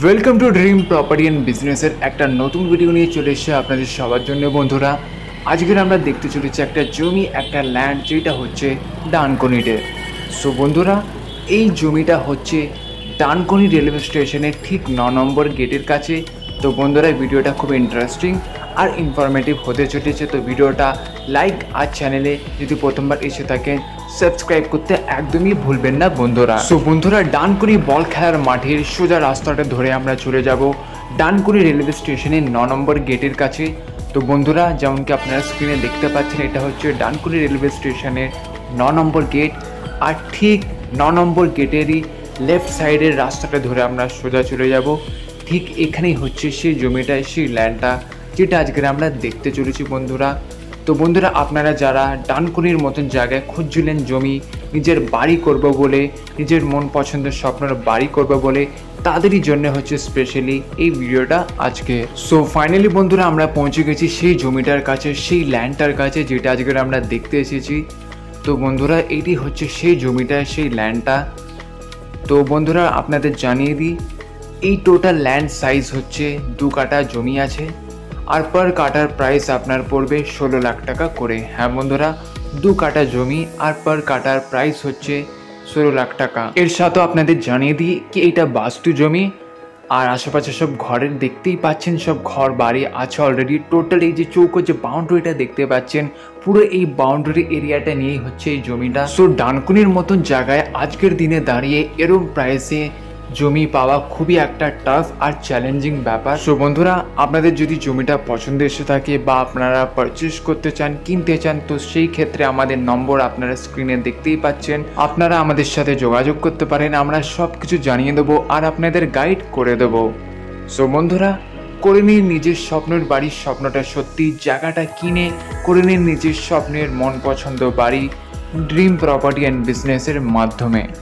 Welcome to dream property and বিজনেসের একটা নতুন ভিডিও নিয়ে চলে এসেছে আপনাদের সবার জন্য বন্ধুরা। আজকের আমরা দেখতে চলেছি একটা জমি, একটা ল্যান্ড, যেটা হচ্ছে ডানকুনিতে। সো বন্ধুরা, এই জমিটা হচ্ছে ডানকুনি রেলওয়ে স্টেশনের ঠিক 9 নম্বর গেটের কাছে। তো বন্ধুরা, ভিডিওটা খুব ইন্টারেস্টিং আর ইনফরমেটিভ হতে চলেছে। তো ভিডিওটা লাইক আর চ্যানেলে যদি প্রথমবার এসে থাকেন সাবস্ক্রাইব করতে একদমই ভুলবেন না বন্ধুরা। সো বন্ধুরা, ডানকুনি বল খেলার মাঠের সোজা রাস্তাটা ধরে আমরা চলে যাব ডানকুনি রেলওয়ে স্টেশনের 9 নম্বর গেটের কাছে। তো বন্ধুরা, যেমনকি আপনারা স্ক্রিনে দেখতে পাচ্ছেন, এটা হচ্ছে ডানকুনি রেলওয়ে স্টেশনের 9 নম্বর গেট। আর ঠিক 9 নম্বর গেটেরই লেফট সাইডের রাস্তাটা ধরে আমরা সোজা চলে যাব। ঠিক এখানেই হচ্ছে সেই জমিটা, সেই ল্যান্ডটা, যেটা আজকে আমরা দেখতে চলেছি বন্ধুরা। তো বন্ধুরা, আপনারা যারা ডানকুনির মতন জায়গায় খুঁজছিলেন জমি, নিজের বাড়ি করব বলে, নিজের মন পছন্দের স্বপ্নের বাড়ি করব বলে, তাদেরই জন্য হচ্ছে স্পেশালি এই ভিডিওটা আজকে। সো ফাইনালি বন্ধুরা, আমরা পৌঁছে গেছি সেই জমিটার কাছে, সেই ল্যান্ডটার কাছে, যেটা আজকে আমরা দেখতে এসেছি। তো বন্ধুরা, এইটি হচ্ছে সেই জমিটা, সেই ল্যান্ডটা। তো বন্ধুরা, আপনাদের জানিয়ে দিই, এই টোটাল ল্যান্ড সাইজ হচ্ছে 2 কাঠা জমি আছে, আর পার কাঠার প্রাইস আপনার পড়বে 16 লাখ টাকা করে। হ্যাঁ বন্ধুরা, 2 কাঠা জমি আর পার কাঠার প্রাইস হচ্ছে 16 লাখ টাকা। এর সাথে আপনাদের জানিয়ে দিই কি এটা বাস্তু জমি, আর আশেপাশে সব ঘরের দেখতেই পাচ্ছেন, সব ঘর বাড়ি আছে অলরেডি। টোটাল এই যে চৌকো যে বাউন্ডারিটা দেখতে পাচ্ছেন, পুরো এই বাউন্ডারি এরিয়াটা নিয়েই হচ্ছে এই জমিটা। সো ডানকুনির মতন জায়গায় আজকের দিনে দাঁড়িয়ে এরকম প্রাইসে জমি পাওয়া খুবই একটা টাফ আর চ্যালেঞ্জিং ব্যাপার। সো বন্ধুরা, আপনাদের যদি জমিটা পছন্দ এসে থাকে বা আপনারা পারচেস করতে চান, কিনতে চান, তো সেই ক্ষেত্রে আমাদের নম্বর আপনারা স্ক্রিনে দেখতেই পাচ্ছেন। আপনারা আমাদের সাথে যোগাযোগ করতে পারেন, আমরা সব কিছু জানিয়ে দেবো আর আপনাদের গাইড করে দেবো। সো বন্ধুরা, করে নিন নিজের স্বপ্নের বাড়ির স্বপ্নটা সত্যি, জায়গাটা কিনে করে নিন নিজের স্বপ্নের মন পছন্দ বাড়ি ড্রিম প্রপার্টি অ্যান্ড বিজনেসের মাধ্যমে।